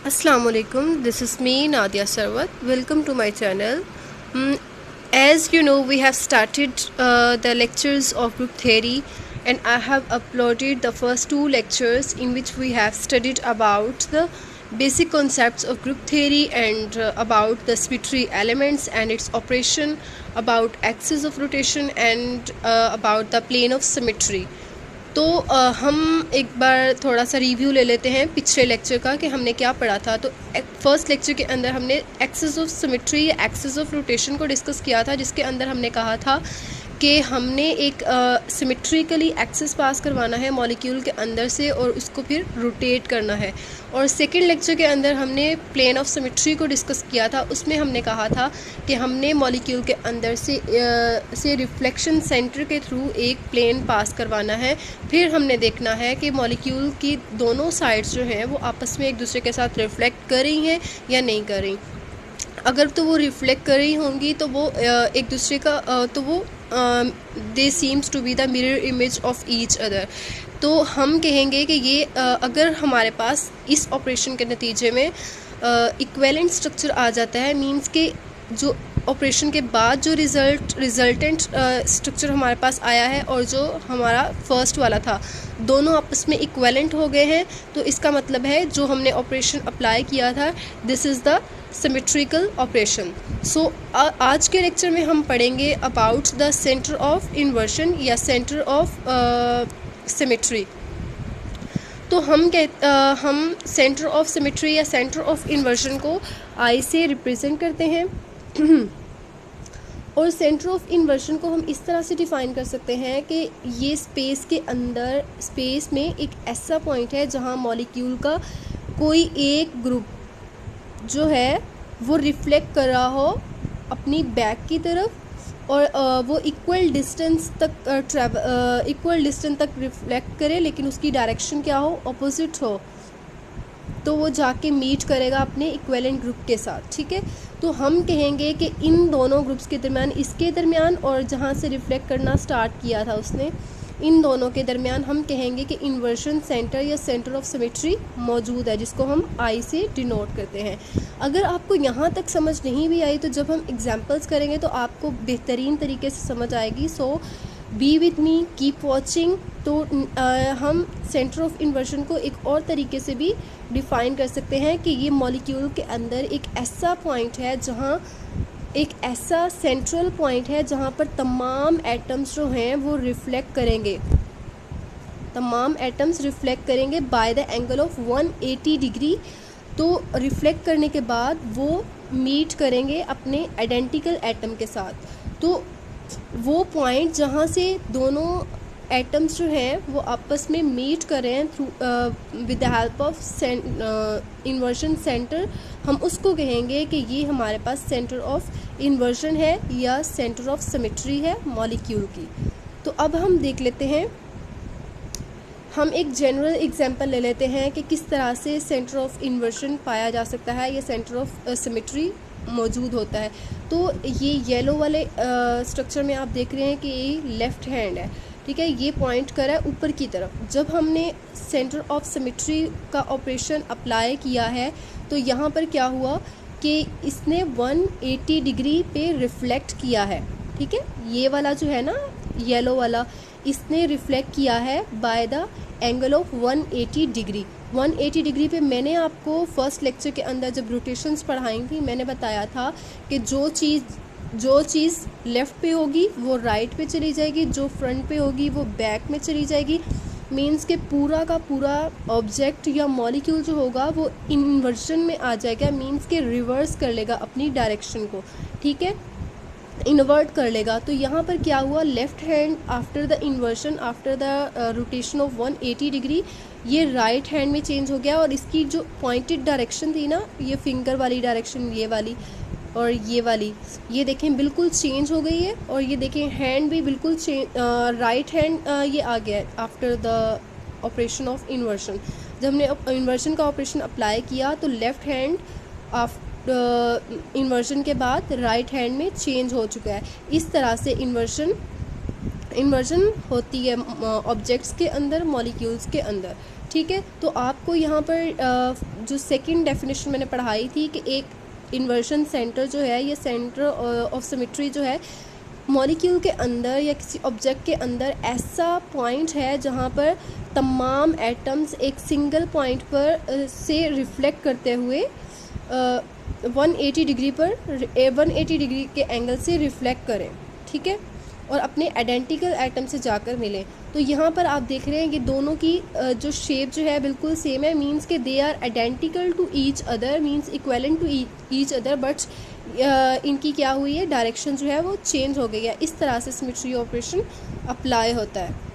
Assalamualaikum. This is me, Nadia Sarwat. Welcome to my channel. As you know, we have started the lectures of group theory, and I have uploaded the first two lectures in which we have studied about the basic concepts of group theory and about the symmetry elements and its operation, about axis of rotation, and about the plane of symmetry. तो हम एक बार थोड़ा सा review ले लेते हैं पिछले lecture का कि हमने क्या पढ़ा था। तो फर्स्ट लेक्चर के अंदर हमने एक्सिस ऑफ सिमेट्री या एक्सिस ऑफ रोटेशन को डिस्कस किया था, जिसके अंदर हमने कहा था कि हमने एक सिमेट्रिकली एक्सिस पास करवाना है मॉलिक्यूल के अंदर से और उसको फिर रोटेट करना है। और सेकंड लेक्चर के अंदर हमने प्लेन ऑफ सिमेट्री को डिस्कस किया था। उसमें हमने कहा था कि हमने मॉलिक्यूल के अंदर से रिफ्लेक्शन सेंटर के थ्रू एक प्लेन पास करवाना है। फिर हमने देखना है कि मॉलिक्यूल की दोनों साइड्स जो हैं वो आपस में एक दूसरे के साथ रिफ्लेक्ट कर रही हैं या नहीं कर रही। अगर तो वो रिफ्लेक्ट कर रही होंगी तो वो एक दूसरे का तो वो they seems to be the mirror image of each other. तो हम कहेंगे कि ये अगर हमारे पास इस ऑपरेशन के नतीजे में इक्विवेलेंट स्ट्रक्चर आ जाता है, मींस के जो ऑपरेशन के बाद जो रिजल्टेंट स्ट्रक्चर हमारे पास आया है और जो हमारा फर्स्ट वाला था, दोनों आपस में इक्विवेलेंट हो गए हैं, तो इसका मतलब है जो हमने ऑपरेशन अप्लाई किया था this is the symmetrical operation. So आज के लेक्चर में हम पढ़ेंगे about the centre of inversion या सेंटर ऑफ सिमेट्री। तो हम सेंटर ऑफ सिमेट्री या सेंटर ऑफ इन्वर्शन को आई से रिप्रेजेंट करते हैं और सेंटर ऑफ इन्वर्शन को हम इस तरह से डिफ़ाइन कर सकते हैं कि ये स्पेस के अंदर स्पेस में एक ऐसा पॉइंट है जहाँ मॉलिक्यूल का कोई एक ग्रुप जो है वो रिफ्लेक्ट कर रहा हो अपनी बैक की तरफ और वो इक्वल डिस्टेंस तक रिफ्लेक्ट करे, लेकिन उसकी डायरेक्शन क्या हो, ऑपोजिट हो, तो वो जाके मीट करेगा अपने इक्विवेलेंट ग्रुप के साथ। ठीक है, तो हम कहेंगे कि इन दोनों ग्रुप्स के दरमियान, इसके दरमियान और जहाँ से रिफ्लेक्ट करना स्टार्ट किया था उसने, इन दोनों के दरमियान हम कहेंगे कि इन्वर्शन सेंटर या सेंटर ऑफ सिमेट्री मौजूद है, जिसको हम आई से डिनोट करते हैं। अगर आपको यहाँ तक समझ नहीं भी आई तो जब हम एग्जांपल्स करेंगे तो आपको बेहतरीन तरीके से समझ आएगी। So be with me, keep watching. तो हम सेंटर ऑफ इन्वर्शन को एक और तरीके से भी डिफ़ाइन कर सकते हैं कि ये मॉलिक्यूल के अंदर एक ऐसा पॉइंट है जहाँ एक ऐसा सेंट्रल पॉइंट है जहाँ पर तमाम एटम्स जो हैं वो रिफ्लेक्ट करेंगे, तमाम एटम्स रिफ्लेक्ट करेंगे by the angle of 180 degree. तो रिफ्लेक्ट करने के बाद वो मीट करेंगे अपने आइडेंटिकल एटम के साथ। तो वो पॉइंट जहाँ से दोनों एटम्स जो हैं वो आपस में मीट कर रहे हैं through with the help of inversion centre, हम उसको कहेंगे कि ये हमारे पास सेंटर ऑफ इन्वर्शन है या सेंटर ऑफ सिमेट्री है मॉलिक्यूल की। तो अब हम देख लेते हैं, हम एक जनरल एग्जांपल ले लेते हैं कि किस तरह से सेंटर ऑफ इन्वर्शन पाया जा सकता है या सेंटर ऑफ सिमेट्री मौजूद होता है। तो ये येलो वाले स्ट्रक्चर में आप देख रहे हैं कि ये लेफ़्ट हैंड है, ठीक है, ये पॉइंट कर रहा है ऊपर की तरफ। जब हमने सेंटर ऑफ सिमेट्री का ऑपरेशन अप्लाई किया है तो यहाँ पर क्या हुआ कि इसने 180 डिग्री पे रिफ्लेक्ट किया है। ठीक है, ये वाला जो है ना येलो वाला, इसने रिफ्लेक्ट किया है by the angle of 180 degree. 180 degree पे मैंने आपको फर्स्ट लेक्चर के अंदर जब रोटेशंस पढ़ाई थी मैंने बताया था कि जो चीज़ लेफ़्ट पे होगी वो राइट पे चली जाएगी, जो फ्रंट पे होगी वो बैक में चली जाएगी। मींस के पूरा का पूरा ऑब्जेक्ट या मॉलिक्यूल जो होगा वो इन्वर्जन में आ जाएगा, मींस के रिवर्स कर लेगा अपनी डायरेक्शन को। ठीक है, इन्वर्ट कर लेगा। तो यहाँ पर क्या हुआ, left hand after the inversion, after the rotation of 180 degree, ये राइट हैंड में चेंज हो गया और इसकी जो पॉइंटेड डायरेक्शन थी ना, ये फिंगर वाली डायरेक्शन, ये वाली और ये वाली, ये देखें बिल्कुल चेंज हो गई है। और ये देखें हैंड भी बिल्कुल राइट हैंड ये आ गया है after the operation of inversion. जब हमने इन्वर्शन का ऑपरेशन अप्लाई किया तो लेफ़्ट हैंड इन्वर्शन के बाद राइट हैंड में चेंज हो चुका है। इस तरह से इन्वर्शन होती है ऑब्जेक्ट्स के अंदर, मॉलिक्यूल्स के अंदर। ठीक है। तो आपको यहाँ पर जो सेकंड डेफिनेशन मैंने पढ़ाई थी कि एक इन्वर्जन सेंटर जो है, ये सेंटर ऑफ सिमेट्री जो है मॉलिक्यूल के अंदर या किसी ऑब्जेक्ट के अंदर ऐसा पॉइंट है जहाँ पर तमाम एटम्स एक सिंगल पॉइंट पर से रिफ्लेक्ट करते हुए 180 डिग्री पर 180 डिग्री के एंगल से रिफ्लेक्ट करें, ठीक है, और अपने आइडेंटिकल एटम से जाकर मिलें। तो यहाँ पर आप देख रहे हैं कि दोनों की जो शेप जो है बिल्कुल सेम है, मींस के they are identical to each other, means equivalent to each other, but इनकी क्या हुई है, डायरेक्शन जो है वो चेंज हो गई है। इस तरह से सिमेट्री ऑपरेशन अप्लाई होता है।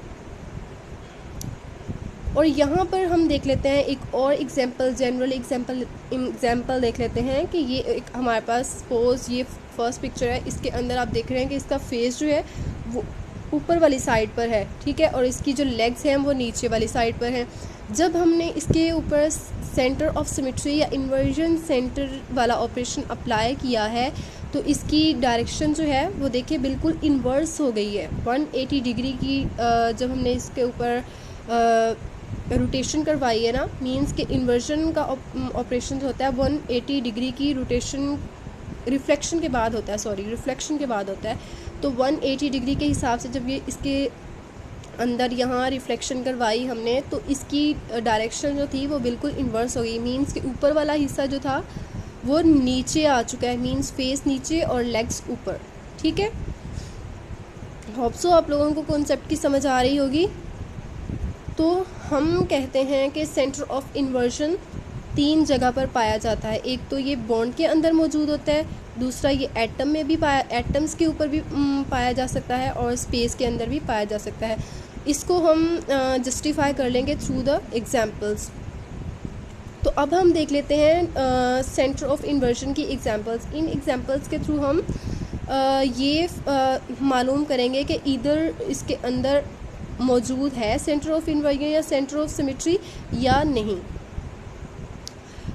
और यहाँ पर हम देख लेते हैं एक और एग्जांपल, जनरल एग्जांपल देख लेते हैं कि ये एक हमारे पास सपोज ये फर्स्ट पिक्चर है, इसके अंदर आप देख रहे हैं कि इसका फेस जो है वो ऊपर वाली साइड पर है, ठीक है, और इसकी जो लेग्स हैं वो नीचे वाली साइड पर हैं। जब हमने इसके ऊपर सेंटर ऑफ सिमेट्री या इन्वर्जन सेंटर वाला ऑपरेशन अप्लाई किया है तो इसकी डायरेक्शन जो है वो देखिए बिल्कुल इन्वर्स हो गई है। 180 डिग्री की जब हमने इसके ऊपर रोटेशन करवाई है ना, मींस के इन्वर्जन का ऑपरेशन जो होता है 180 डिग्री की रोटेशन रिफ्लेक्शन के बाद होता है, रिफ्लेक्शन के बाद होता है। तो 180 डिग्री के हिसाब से जब ये इसके अंदर यहाँ रिफ्लेक्शन करवाई हमने तो इसकी डायरेक्शन जो थी वो बिल्कुल इन्वर्स हो गई, मींस के ऊपर वाला हिस्सा जो था वो नीचे आ चुका है, मींस फेस नीचे और लेग्स ऊपर, ठीक है। होप सो आप लोगों को कॉन्सेप्ट की समझ आ रही होगी। तो हम कहते हैं कि सेंटर ऑफ इन्वर्जन 3 जगह पर पाया जाता है। एक तो ये बॉन्ड के अंदर मौजूद होता है, दूसरा ये एटम में भी एटम्स के ऊपर भी पाया जा सकता है, और स्पेस के अंदर भी पाया जा सकता है। इसको हम जस्टिफाई कर लेंगे थ्रू द एग्जांपल्स। तो अब हम देख लेते हैं सेंटर ऑफ इन्वर्जन की एग्जांपल्स। इन एग्जांपल्स के थ्रू हम ये मालूम करेंगे कि इधर इसके अंदर मौजूद है सेंटर ऑफ इन्वर्जन या सेंटर ऑफ सिमेट्री या नहीं।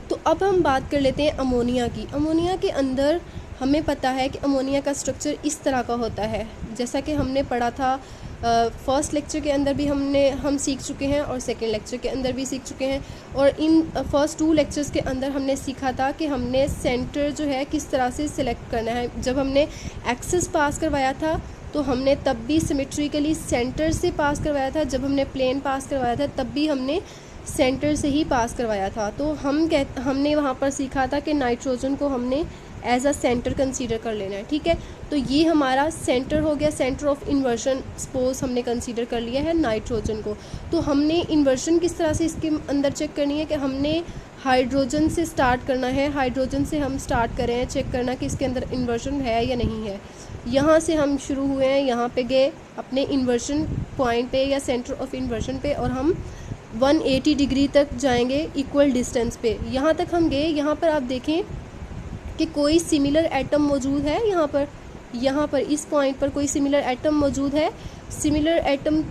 तो अब हम बात कर लेते हैं अमोनिया की। अमोनिया के अंदर हमें पता है कि अमोनिया का स्ट्रक्चर इस तरह का होता है, जैसा कि हमने पढ़ा था फर्स्ट लेक्चर के अंदर भी हम सीख चुके हैं और सेकंड लेक्चर के अंदर भी सीख चुके हैं। और इन फर्स्ट 2 लेक्चर्स के अंदर हमने सीखा था कि हमने सेंटर जो है किस तरह से सिलेक्ट करना है। जब हमने एक्सिस पास करवाया था तो हमने तब भी सिमेट्रिकली सेंटर से पास करवाया था, जब हमने प्लेन पास करवाया था तब भी हमने सेंटर से ही पास करवाया था। तो हमने वहाँ पर सीखा था कि नाइट्रोजन को हमने एज अ सेंटर कंसीडर कर लेना है, ठीक है। तो ये हमारा सेंटर हो गया, सेंटर ऑफ इन्वर्जन सपोज हमने कंसीडर कर लिया है नाइट्रोजन को। तो हमने इन्वर्जन किस तरह से इसके अंदर चेक करनी है कि हमने हाइड्रोजन से स्टार्ट करना है, हाइड्रोजन से हम स्टार्ट करें, चेक करना कि इसके अंदर इन्वर्जन है या नहीं है। यहाँ से हम शुरू हुए हैं, यहाँ पे गए अपने इन्वर्जन पॉइंट पे या सेंटर ऑफ इन्वर्जन पे, और हम 180 डिग्री तक जाएंगे इक्वल डिस्टेंस पे। यहाँ तक हम गए, यहाँ पर आप देखें कि कोई सिमिलर एटम मौजूद है, यहाँ पर इस पॉइंट पर कोई सिमिलर एटम मौजूद है। सिमिलर एटम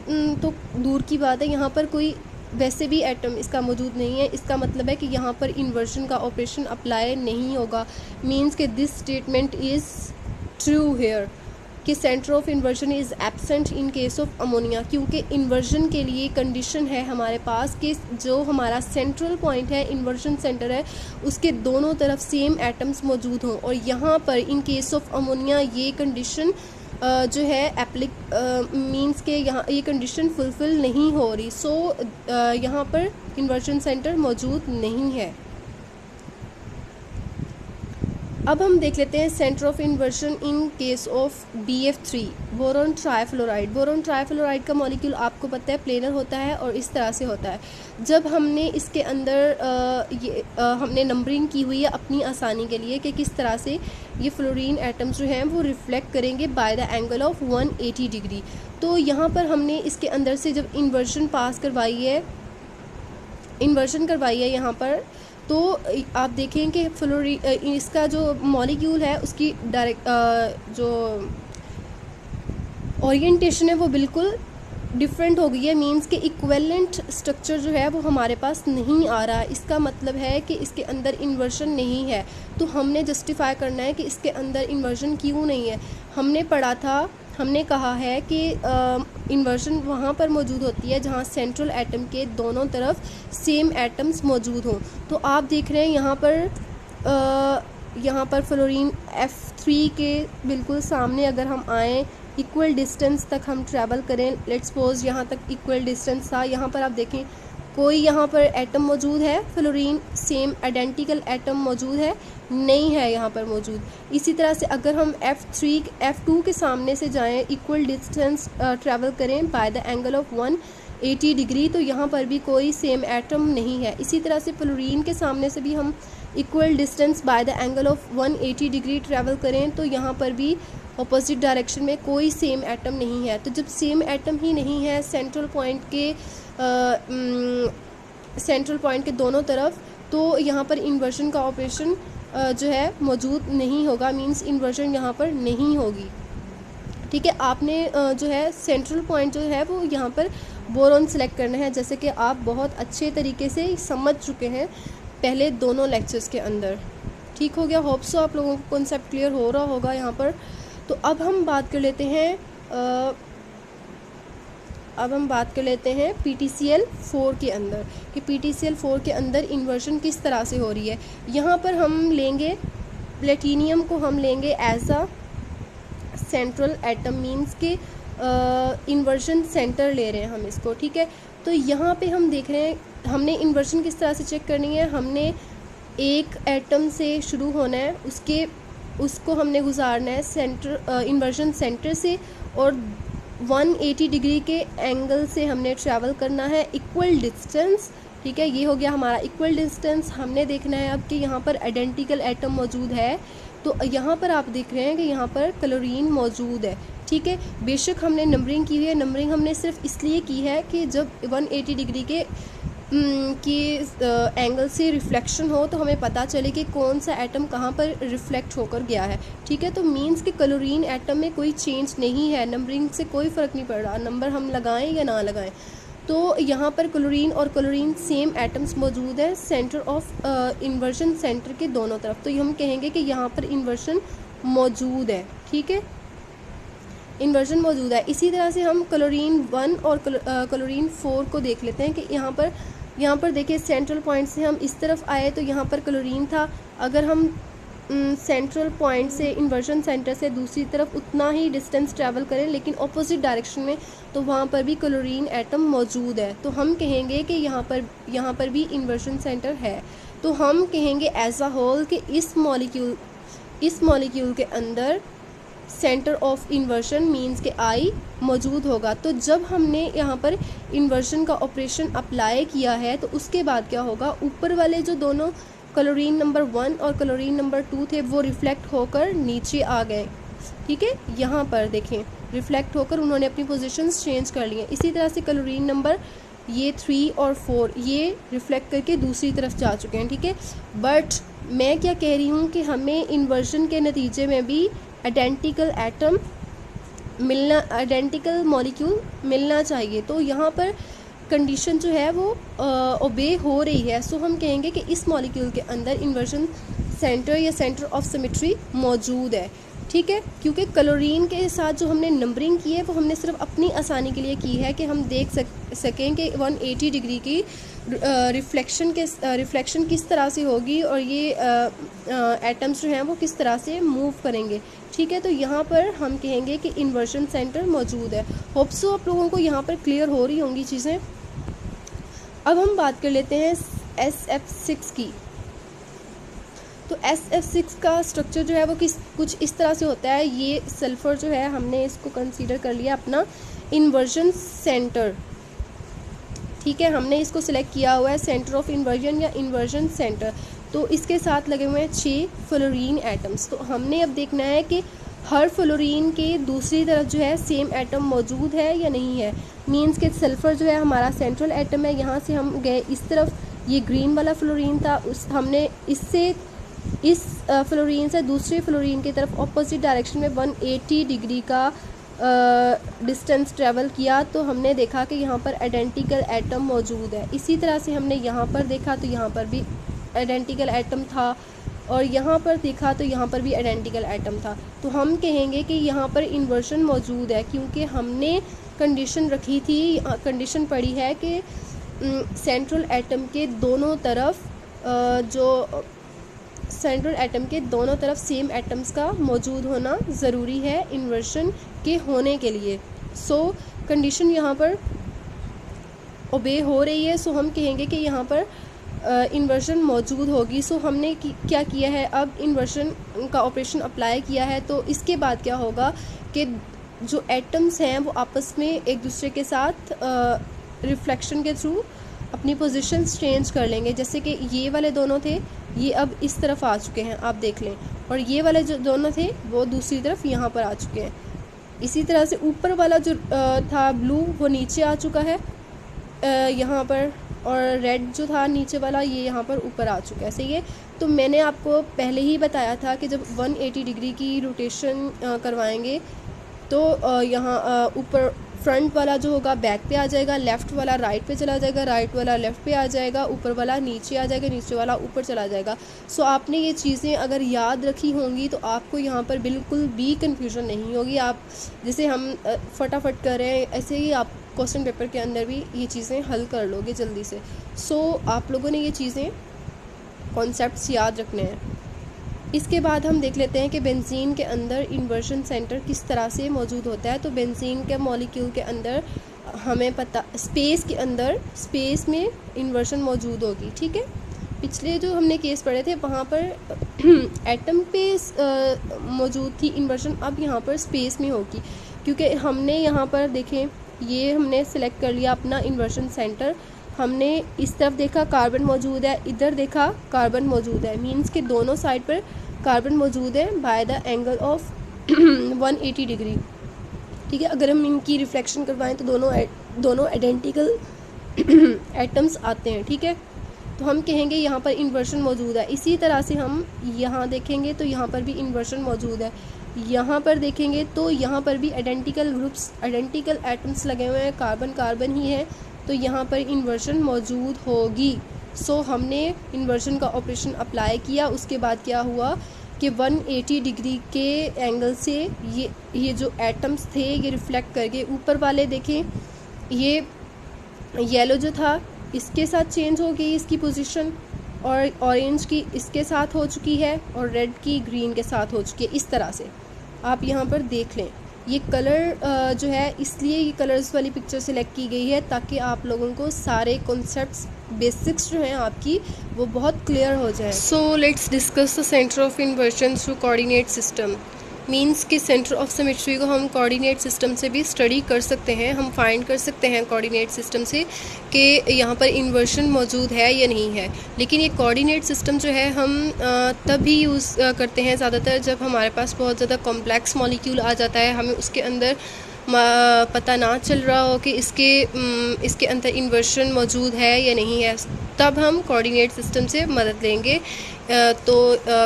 तो दूर की बात है, यहाँ पर कोई वैसे भी एटम इसका मौजूद नहीं है। इसका मतलब है कि यहाँ पर इन्वर्जन का ऑपरेशन अप्लाई नहीं होगा, मीन्स कि this statement is true here कि centre of inversion is absent in case of ammonia, क्योंकि इन्वर्जन के लिए कंडीशन है हमारे पास कि जो हमारा सेंट्रल पॉइंट है, इन्वर्जन सेंटर है, उसके दोनों तरफ सेम एटम्स मौजूद हों। और यहाँ पर इन केस ऑफ अमोनिया ये कंडीशन जो है मींस के यहाँ ये कंडीशन फुलफ़िल नहीं हो रही। सो यहाँ पर इन्वर्जन सेंटर मौजूद नहीं है। अब हम देख लेते हैं centre of inversion in case of BF3 boron trifluoride. Boron trifluoride का मॉलिक्यूल आपको पता है प्लेनर होता है और इस तरह से होता है। जब हमने इसके अंदर हमने नंबरिंग की हुई है अपनी आसानी के लिए कि किस तरह से ये फ्लोरीन एटम्स जो हैं वो रिफ्लेक्ट करेंगे by the angle of 180 degree. तो यहाँ पर हमने इसके अंदर से जब इन्वर्जन करवाई है यहाँ पर, तो आप देखें कि इसका जो मॉलिक्यूल है उसकी डायरेक्ट जो ओरिएंटेशन है वो बिल्कुल डिफरेंट हो गई है, मींस के इक्विवेलेंट स्ट्रक्चर जो है वो हमारे पास नहीं आ रहा है। इसका मतलब है कि इसके अंदर इन्वर्जन नहीं है। तो हमने जस्टिफाई करना है कि इसके अंदर इन्वर्जन क्यों नहीं है। हमने पढ़ा था हमने कहा है कि इन्वर्जन वहाँ पर मौजूद होती है जहाँ सेंट्रल एटम के दोनों तरफ सेम एटम्स मौजूद हों। तो आप देख रहे हैं यहाँ पर फ्लोरीन F3 के बिल्कुल सामने अगर हम आएँ, इक्वल डिस्टेंस तक हम ट्रैवल करें, लेट्स सपोज यहाँ तक इक्वल डिस्टेंस था, यहाँ पर आप देखें कोई यहाँ पर एटम मौजूद है, फ्लोरीन सेम आइडेंटिकल एटम मौजूद है, नहीं है यहाँ पर मौजूद। इसी तरह से अगर हम F2 के सामने से जाएं, इक्वल डिस्टेंस ट्रैवल करें by the angle of 180 degree, तो यहाँ पर भी कोई सेम एटम नहीं है। इसी तरह से फ्लोरीन के सामने से भी हम equal distance by the angle of 180 degree travel करें तो यहाँ पर भी अपोजिट डायरेक्शन में कोई सेम एटम नहीं है। तो जब सेम एटम ही नहीं है सेंट्रल पॉइंट के दोनों तरफ, तो यहाँ पर इन्वर्जन का ऑपरेशन जो है मौजूद नहीं होगा, मींस इन्वर्जन यहाँ पर नहीं होगी। ठीक है, आपने जो है सेंट्रल पॉइंट जो है वो यहाँ पर बोरॉन सेलेक्ट करना है, जैसे कि आप बहुत अच्छे तरीके से समझ चुके हैं पहले दोनों लेक्चर्स के अंदर। ठीक हो गया, होप सो आप लोगों को कॉन्सेप्ट क्लियर हो रहा होगा यहाँ पर। तो अब हम बात कर लेते हैं PTCl 4 के अंदर कि PTCl 4 के अंदर इन्वर्जन किस तरह से हो रही है। यहाँ पर हम लेंगे प्लेटिनियम को, हम लेंगे as a central atom, means के इन्वर्जन सेंटर ले रहे हैं हम इसको। ठीक है, तो यहाँ पे हम देख रहे हैं हमने इन्वर्जन किस तरह से चेक करनी है। हमने एक एटम से शुरू होना है, उसको हमने गुजारना है इन्वर्जन सेंटर से, और 180 डिग्री के एंगल से हमने ट्रैवल करना है इक्वल डिस्टेंस। ठीक है, ये हो गया हमारा इक्वल डिस्टेंस। हमने देखना है अब कि यहाँ पर आइडेंटिकल एटम मौजूद है, तो यहाँ पर आप देख रहे हैं कि यहाँ पर क्लोरीन मौजूद है। ठीक है, बेशक हमने नंबरिंग की हुई है, नंबरिंग हमने सिर्फ इसलिए की है कि जब 180 डिग्री के एंगल से रिफ्लेक्शन हो तो हमें पता चले कि कौन सा एटम कहाँ पर रिफ्लेक्ट होकर गया है। ठीक है, तो मींस कि क्लोरीन एटम में कोई चेंज नहीं है, नंबरिंग से कोई फ़र्क नहीं पड़ रहा, नंबर हम लगाएं या ना लगाएं। तो यहाँ पर क्लोरीन और क्लोरीन सेम एटम्स मौजूद है सेंटर ऑफ इन्वर्जन सेंटर के दोनों तरफ, तो हम कहेंगे कि यहाँ पर इन्वर्जन मौजूद है। ठीक है, इन्वर्जन मौजूद है। इसी तरह से हम क्लोरीन 1 और क्लोरीन 4 को देख लेते हैं कि यहाँ पर देखिए सेंट्रल पॉइंट से हम इस तरफ आए तो यहाँ पर क्लोरीन था। अगर हम सेंट्रल पॉइंट से इन्वर्जन सेंटर से दूसरी तरफ उतना ही डिस्टेंस ट्रैवल करें लेकिन ऑपोजिट डायरेक्शन में, तो वहाँ पर भी क्लोरीन एटम मौजूद है, तो हम कहेंगे कि यहाँ पर भी इन्वर्जन सेंटर है। तो हम कहेंगे एज अ होल कि इस मॉलिक्यूल के अंदर सेंटर ऑफ इन्वर्जन मींस के आई मौजूद होगा। तो जब हमने यहाँ पर इन्वर्जन का ऑपरेशन अप्लाई किया है तो उसके बाद क्या होगा, ऊपर वाले जो दोनों क्लोरीन नंबर 1 और क्लोरीन नंबर 2 थे वो रिफ्लेक्ट होकर नीचे आ गए। ठीक है, यहाँ पर देखें रिफ्लेक्ट होकर उन्होंने अपनी पोजीशंस चेंज कर लिए। इसी तरह से क्लोरीन नंबर ये 3 और 4 ये रिफ्लेक्ट करके दूसरी तरफ जा चुके हैं। ठीक है, बट मैं क्या कह रही हूँ कि हमें इन्वर्जन के नतीजे में भी आइडेंटिकल मॉलिक्यूल मिलना चाहिए। तो यहाँ पर कंडीशन जो है वो ओबे हो रही है, सो हम कहेंगे कि इस मॉलिक्यूल के अंदर इन्वर्जन सेंटर या सेंटर ऑफ सिमेट्री मौजूद है। ठीक है, क्योंकि क्लोरीन के साथ जो हमने नंबरिंग की है वो हमने सिर्फ अपनी आसानी के लिए की है कि हम देख सकें कि 180 डिग्री की रिफ्लेक्शन किस तरह से होगी और ये एटम्स जो हैं वो किस तरह से मूव करेंगे। ठीक है, तो यहाँ पर हम कहेंगे कि इन्वर्जन सेंटर मौजूद है। होप सो आप लोगों को यहाँ पर क्लियर हो रही होंगी चीज़ें। अब हम बात कर लेते हैं SF6 की। तो SF6 का स्ट्रक्चर जो है वो कुछ इस तरह से होता है। ये सल्फ़र जो है हमने इसको कंसीडर कर लिया अपना इन्वर्जन सेंटर। ठीक है, हमने इसको सिलेक्ट किया हुआ है सेंटर ऑफ इन्वर्जन या इन्वर्जन सेंटर। तो इसके साथ लगे हुए हैं 6 फ्लोरीन एटम्स। तो हमने अब देखना है कि हर फ्लोरीन के दूसरी तरफ जो है सेम एटम मौजूद है या नहीं है। मींस के सल्फ़र जो है हमारा सेंट्रल एटम है, यहाँ से हम गए इस तरफ, ये ग्रीन वाला फ्लोरीन था, हमने इस फ्लोरीन से दूसरे फ्लोरीन की तरफ ऑपोजिट डायरेक्शन में 180 डिग्री का डिस्टेंस ट्रैवल किया, तो हमने देखा कि यहाँ पर आइडेंटिकल एटम मौजूद है। इसी तरह से हमने यहाँ पर देखा तो यहाँ पर भी आइडेंटिकल एटम था, और यहाँ पर देखा तो यहाँ पर भी आइडेंटिकल एटम था, तो हम कहेंगे कि यहाँ पर इन्वर्शन मौजूद है, क्योंकि हमने कंडीशन रखी थी, कंडीशन पड़ी है कि सेंट्रल एटम के दोनों तरफ जो सेंट्रल एटम के दोनों तरफ सेम एटम्स का मौजूद होना ज़रूरी है इन्वर्शन के होने के लिए। सो कंडीशन यहाँ पर ओबे हो रही है, सो हम कहेंगे कि यहाँ पर इन्वर्शन मौजूद होगी। सो हमने क्या किया है, अब इन्वर्शन का ऑपरेशन अप्लाई किया है, तो इसके बाद क्या होगा कि जो एटम्स हैं वो आपस में एक दूसरे के साथ रिफ्लेक्शन के थ्रू अपनी पोजीशंस चेंज कर लेंगे। जैसे कि ये वाले दोनों थे, ये अब इस तरफ आ चुके हैं, आप देख लें, और ये वाले जो दोनों थे वो दूसरी तरफ यहाँ पर आ चुके हैं। इसी तरह से ऊपर वाला जो था ब्लू वो नीचे आ चुका है यहाँ पर, और रेड जो था नीचे वाला ये यहाँ पर ऊपर आ चुका है। सही है, तो मैंने आपको पहले ही बताया था कि जब 180 डिग्री की रोटेशन करवाएंगे तो यहाँ ऊपर फ्रंट वाला जो होगा बैक पे आ जाएगा, लेफ़्ट वाला राइट पे चला जाएगा, राइट वाला लेफ़्ट पे आ जाएगा, ऊपर वाला नीचे आ जाएगा, नीचे वाला ऊपर चला जाएगा। सो आपने ये चीज़ें अगर याद रखी होंगी तो आपको यहाँ पर बिल्कुल भी कन्फ्यूजन नहीं होगी। आप जैसे हम फटाफट कर रहे हैं ऐसे ही आप क्वेश्चन पेपर के अंदर भी ये चीज़ें हल कर लोगे जल्दी से। सो आप लोगों ने ये चीज़ें कॉन्सेप्ट्स याद रखने हैं। इसके बाद हम देख लेते हैं कि बेंजीन के अंदर इन्वर्शन सेंटर किस तरह से मौजूद होता है। तो बेंजीन के मॉलिक्यूल के अंदर हमें पता, स्पेस के अंदर स्पेस में इन्वर्शन मौजूद होगी। ठीक है, पिछले जो हमने केस पढ़े थे वहाँ पर एटम पे मौजूद थी इन्वर्शन, अब यहाँ पर स्पेस में होगी, क्योंकि हमने यहाँ पर देखें, ये हमने सिलेक्ट कर लिया अपना इन्वर्शन सेंटर। हमने इस तरफ देखा कार्बन मौजूद है, इधर देखा कार्बन मौजूद है, मींस के दोनों साइड पर कार्बन मौजूद है by the angle of 180 degree. ठीक है, अगर हम इनकी रिफ्लेक्शन करवाएं तो दोनों आइडेंटिकल एटम्स आते हैं। ठीक है, तो हम कहेंगे यहाँ पर इन्वर्शन मौजूद है। इसी तरह से हम यहाँ देखेंगे तो यहाँ पर भी इन्वर्शन मौजूद है, यहाँ पर देखेंगे तो यहाँ पर भी आइडेंटिकल ग्रुप्स, आइडेंटिकल एटम्स लगे हुए हैं, कार्बन कार्बन ही है, तो यहाँ पर इन्वर्शन मौजूद होगी। सो हमने इन्वर्शन का ऑपरेशन अप्लाई किया, उसके बाद क्या हुआ कि 180 डिग्री के एंगल से ये जो एटम्स थे ये रिफ्लेक्ट करके ऊपर वाले देखें, ये येलो जो था इसके साथ चेंज हो गई इसकी पोजीशन, और ऑरेंज की इसके साथ हो चुकी है, और रेड की ग्रीन के साथ हो चुकी है। इस तरह से आप यहाँ पर देख लें, ये कलर जो है, इसलिए ये कलर्स वाली पिक्चर सेलेक्ट की गई है ताकि आप लोगों को सारे कॉन्सेप्ट्स बेसिक्स जो हैं आपकी वो बहुत क्लियर हो जाए। So let's discuss the centre of inversion through coordinate system. Means कि सेंटर ऑफ सिमेट्री को हम कोऑर्डिनेट सिस्टम से भी स्टडी कर सकते हैं, हम फाइंड कर सकते हैं कोऑर्डिनेट सिस्टम से कि यहाँ पर इन्वर्शन मौजूद है या नहीं है। लेकिन ये कोऑर्डिनेट सिस्टम जो है हम तभी यूज़ करते हैं ज़्यादातर जब हमारे पास बहुत ज़्यादा कॉम्प्लेक्स मॉलिक्यूल आ जाता है, हमें उसके अंदर पता ना चल रहा हो कि इसके अंदर इन्वर्शन मौजूद है या नहीं है, तब हम कोऑर्डिनेट सिस्टम से मदद लेंगे, तो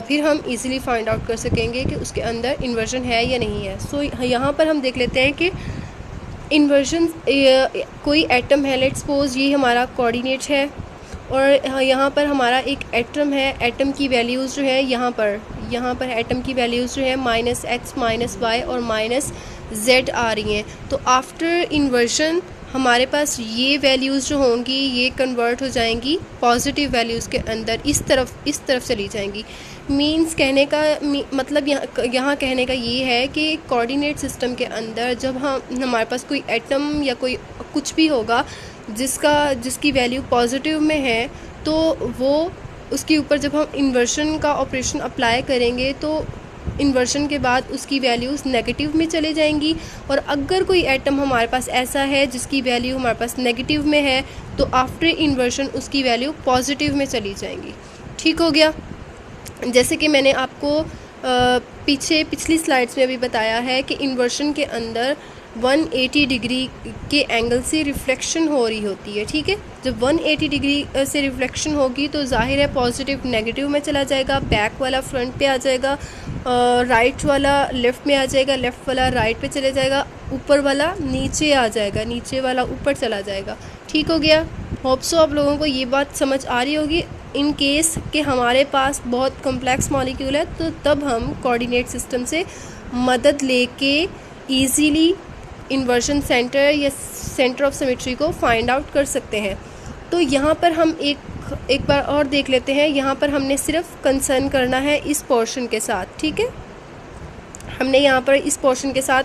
फिर हम इजीली फाइंड आउट कर सकेंगे कि उसके अंदर इन्वर्शन है या नहीं है। सो यहाँ पर हम देख लेते हैं कि इन्वर्शन, कोई एटम है, लेट्स सपोज ये हमारा कोऑर्डिनेट है, और यहाँ पर हमारा एक एटम है, एटम की वैल्यूज़ जो है यहाँ पर एटम की वैल्यूज़ जो है -x -y और -z आ रही हैं। तो आफ्टर इन्वर्शन हमारे पास ये वैल्यूज़ जो होंगी ये कन्वर्ट हो जाएंगी पॉजिटिव वैल्यूज़ के अंदर, इस तरफ चली जाएंगी। मींस कहने का मतलब यहाँ कहने का ये है कि कोऑर्डिनेट सिस्टम के अंदर जब हमारे पास कोई एटम या कोई कुछ भी होगा जिसकी वैल्यू पॉजिटिव में है, तो वो उसके ऊपर जब हम इन्वर्शन का ऑपरेशन अप्लाई करेंगे तो इन्वर्शन के बाद उसकी वैल्यूज़ नेगेटिव में चले जाएंगी। और अगर कोई एटम हमारे पास ऐसा है जिसकी वैल्यू हमारे पास नेगेटिव में है, तो आफ्टर इन्वर्शन उसकी वैल्यू पॉजिटिव में चली जाएंगी। ठीक हो गया, जैसे कि मैंने आपको पिछली स्लाइड्स में अभी बताया है कि इन्वर्शन के अंदर 180 डिग्री के एंगल से रिफ्लेक्शन हो रही होती है। ठीक है, जब 180 डिग्री से रिफ्लेक्शन होगी तो जाहिर है पॉजिटिव नेगेटिव में चला जाएगा, बैक वाला फ्रंट पे आ जाएगा, राइट वाला लेफ़्ट में आ जाएगा, लेफ़्ट वाला राइट पे चले जाएगा, ऊपर वाला नीचे आ जाएगा, नीचे वाला ऊपर चला जाएगा। ठीक हो गया, होप सो आप लोगों को ये बात समझ आ रही होगी। इन केस कि हमारे पास बहुत कम्प्लेक्स मॉलिक्यूल है तो तब हम कोऑर्डिनेट सिस्टम से मदद लेके इजीली इन्वर्जन सेंटर या सेंटर ऑफ सिमेट्री को फाइंड आउट कर सकते हैं। तो यहाँ पर हम एक बार और देख लेते हैं। यहाँ पर हमने सिर्फ कंसर्न करना है इस पोर्शन के साथ, ठीक है। हमने यहाँ पर इस पोर्शन के साथ,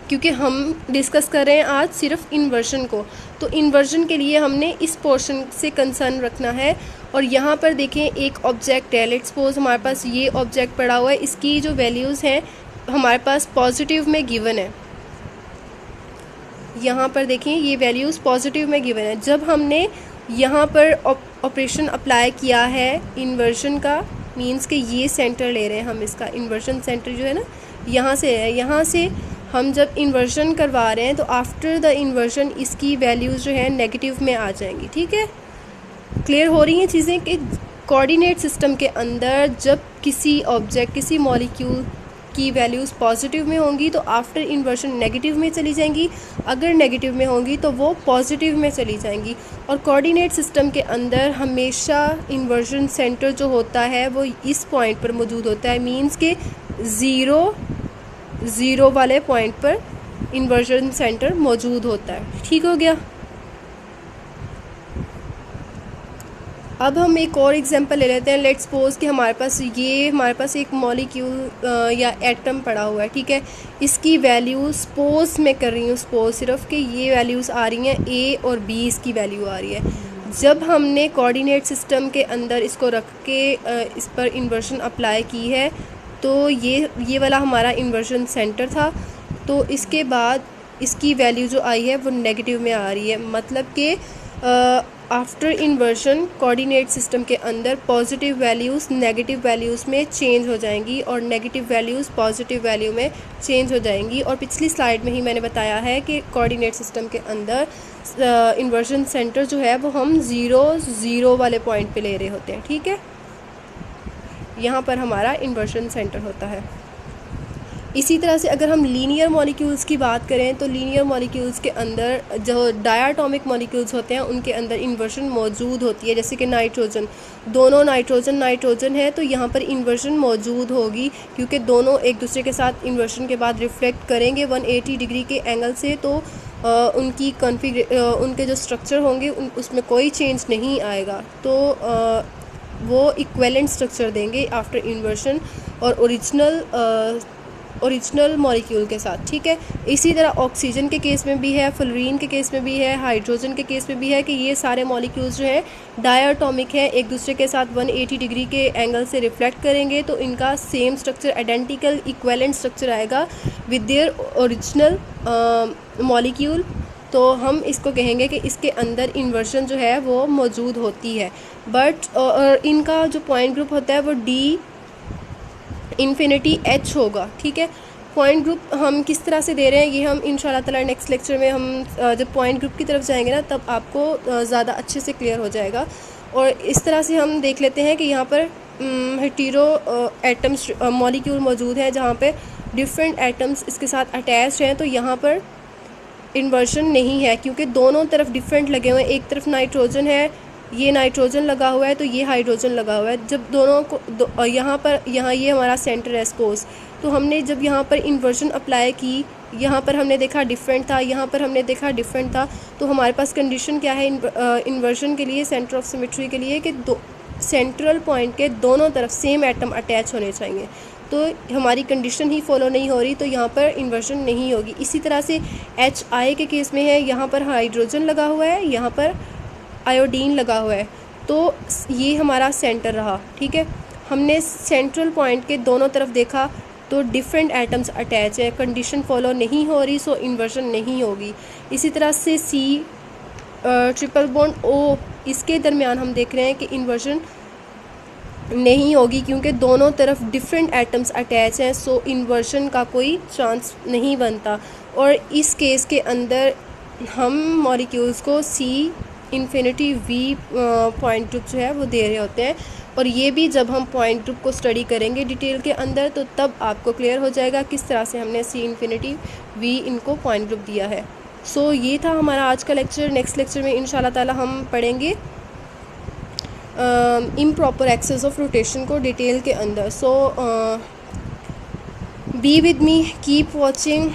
क्योंकि हम डिस्कस कर रहे हैं आज सिर्फ इन्वर्जन को, तो इन्वर्जन के लिए हमने इस पोर्शन से कंसर्न रखना है। और यहाँ पर देखें एक ऑब्जेक्ट है, लेट्स सपोज हमारे पास ये ऑब्जेक्ट पड़ा हुआ है, इसकी जो वैल्यूज़ हैं हमारे पास पॉजिटिव में गिवन है। यहाँ पर देखें ये वैल्यूज़ पॉजिटिव में गिवन है। जब हमने यहाँ पर ऑपरेशन अप्लाई किया है इन्वर्जन का, मींस कि ये सेंटर ले रहे हैं हम, इसका इन्वर्जन सेंटर जो है ना यहाँ से है, यहाँ से हम जब इन्वर्जन करवा रहे हैं तो आफ्टर द इन्वर्जन इसकी वैल्यूज़ जो है नेगेटिव में आ जाएंगी, ठीक है। क्लियर हो रही हैं चीज़ें कि कोऑर्डिनेट सिस्टम के अंदर जब किसी ऑब्जेक्ट, किसी मॉलिक्यूल की वैल्यूज़ पॉजिटिव में होंगी तो आफ्टर इन्वर्जन नेगेटिव में चली जाएंगी, अगर नेगेटिव में होंगी तो वो पॉजिटिव में चली जाएंगी। और कोऑर्डिनेट सिस्टम के अंदर हमेशा इन्वर्जन सेंटर जो होता है वो इस पॉइंट पर मौजूद होता है, मींस के ज़ीरो वाले पॉइंट पर इन्वर्जन सेंटर मौजूद होता है, ठीक हो गया। अब हम एक और एग्जांपल ले लेते हैं। लेट्स सपोज कि हमारे पास एक मॉलिक्यूल या एटम पड़ा हुआ है, ठीक है। इसकी वैल्यू सपोज मैं कर रही हूँ, सपोज सिर्फ कि ये वैल्यूज़ आ रही हैं ए और बी, इसकी वैल्यू आ रही है। जब हमने कोऑर्डिनेट सिस्टम के अंदर इसको रख के इस पर इन्वर्जन अप्लाई की है तो ये वाला हमारा इन्वर्जन सेंटर था। तो इसके बाद इसकी वैल्यू जो आई है वो नेगेटिव में आ रही है, मतलब कि आफ्टर इन्वर्जन कोऑर्डिनेट सिस्टम के अंदर पॉजिटिव वैल्यूज़ नेगेटिव वैल्यूज़ में चेंज हो जाएंगी और नेगेटिव वैल्यूज़ पॉजिटिव वैल्यू में चेंज हो जाएंगी। और पिछली स्लाइड में ही मैंने बताया है कि कोऑर्डिनेट सिस्टम के अंदर इन्वर्जन सेंटर जो है वो हम ज़ीरो वाले पॉइंट पे ले रहे होते हैं, ठीक है। यहाँ पर हमारा इन्वर्जन सेंटर होता है। इसी तरह से अगर हम लीनियर मॉलिक्यूल्स की बात करें तो लीनियर मॉलिक्यूल्स के अंदर जो डायटोमिक मॉलिक्यूल्स होते हैं उनके अंदर इन्वर्जन मौजूद होती है, जैसे कि नाइट्रोजन, दोनों नाइट्रोजन है तो यहाँ पर इन्वर्जन मौजूद होगी, क्योंकि दोनों एक दूसरे के साथ इन्वर्जन के बाद रिफ्लेक्ट करेंगे 180 डिग्री के एंगल से। तो उनके जो स्ट्रक्चर होंगे उसमें कोई चेंज नहीं आएगा, तो वो इक्विवेलेंट स्ट्रक्चर देंगे आफ्टर इन्वर्जन और ओरिजिनल मॉलिक्यूल के साथ, ठीक है। इसी तरह ऑक्सीजन के केस में भी है, फ्लोरीन के केस में भी है, हाइड्रोजन के केस में भी है कि ये सारे मॉलिक्यूल्स जो हैं डायटोमिक हैं, एक दूसरे के साथ 180 डिग्री के एंगल से रिफ्लेक्ट करेंगे तो इनका same structure, identical equivalent structure आएगा विद देयर ओरिजिनल मॉलिक्यूल। तो हम इसको कहेंगे कि इसके अंदर इन्वर्जन जो है वो मौजूद होती है। बट इनका जो पॉइंट ग्रुप होता है वो डी इन्फिनिटी एच होगा, ठीक है। पॉइंट ग्रुप हम किस तरह से दे रहे हैं ये हम इंशाल्लाह ताला नेक्स्ट लेक्चर में हम जब पॉइंट ग्रुप की तरफ जाएंगे ना तब आपको ज़्यादा अच्छे से क्लियर हो जाएगा। और इस तरह से हम देख लेते हैं कि यहाँ पर हेटेरो एटम्स मॉलिक्यूल मौजूद है जहाँ पे डिफरेंट एटम्स इसके साथ अटैच्ड हैं, तो यहाँ पर इन्वर्जन नहीं है क्योंकि दोनों तरफ डिफरेंट लगे हुए हैं। एक तरफ नाइट्रोजन है, ये नाइट्रोजन लगा हुआ है तो ये हाइड्रोजन लगा हुआ है। जब दोनों को यहाँ ये हमारा सेंटर है सपोज, तो हमने जब यहाँ पर इन्वर्जन अप्लाई की, यहाँ पर हमने देखा डिफरेंट था, यहाँ पर हमने देखा डिफरेंट था, तो हमारे पास कंडीशन क्या है इन्वर्जन के लिए, सेंटर ऑफ सिमेट्री के लिए, कि सेंट्रल पॉइंट के दोनों तरफ सेम एटम अटैच होने चाहिए। तो हमारी कंडीशन ही फॉलो नहीं हो रही तो यहाँ पर इन्वर्जन नहीं होगी। इसी तरह से HI के केस में है, यहाँ पर हाइड्रोजन लगा हुआ है, यहाँ पर आयोडीन लगा हुआ है, तो ये हमारा सेंटर रहा, ठीक है। हमने सेंट्रल पॉइंट के दोनों तरफ देखा तो डिफरेंट एटम्स अटैच है, कंडीशन फॉलो नहीं हो रही, सो इन्वर्जन नहीं होगी। इसी तरह से C ट्रिपल बॉन्ड O, इसके दरमियान हम देख रहे हैं कि इन्वर्जन नहीं होगी क्योंकि दोनों तरफ डिफरेंट एटम्स अटैच हैं, सो इन्वर्जन का कोई चांस नहीं बनता। और इस केस के अंदर हम मॉलिक्यूल्स को C infinity V point group जो है वो दे रहे होते हैं। और ये भी जब हम पॉइंट ग्रुप को स्टडी करेंगे डिटेल के अंदर तो तब आपको क्लियर हो जाएगा किस तरह से हमने C इन्फिनिटी V इनको पॉइंट ग्रुप दिया है। सो ये था हमारा आज का लेक्चर। नेक्स्ट लेक्चर में इंशाल्लाह ताला हम पढ़ेंगे इम्प्रॉपर एक्सेस ऑफ रोटेशन को डिटेल के अंदर। So be with me, keep watching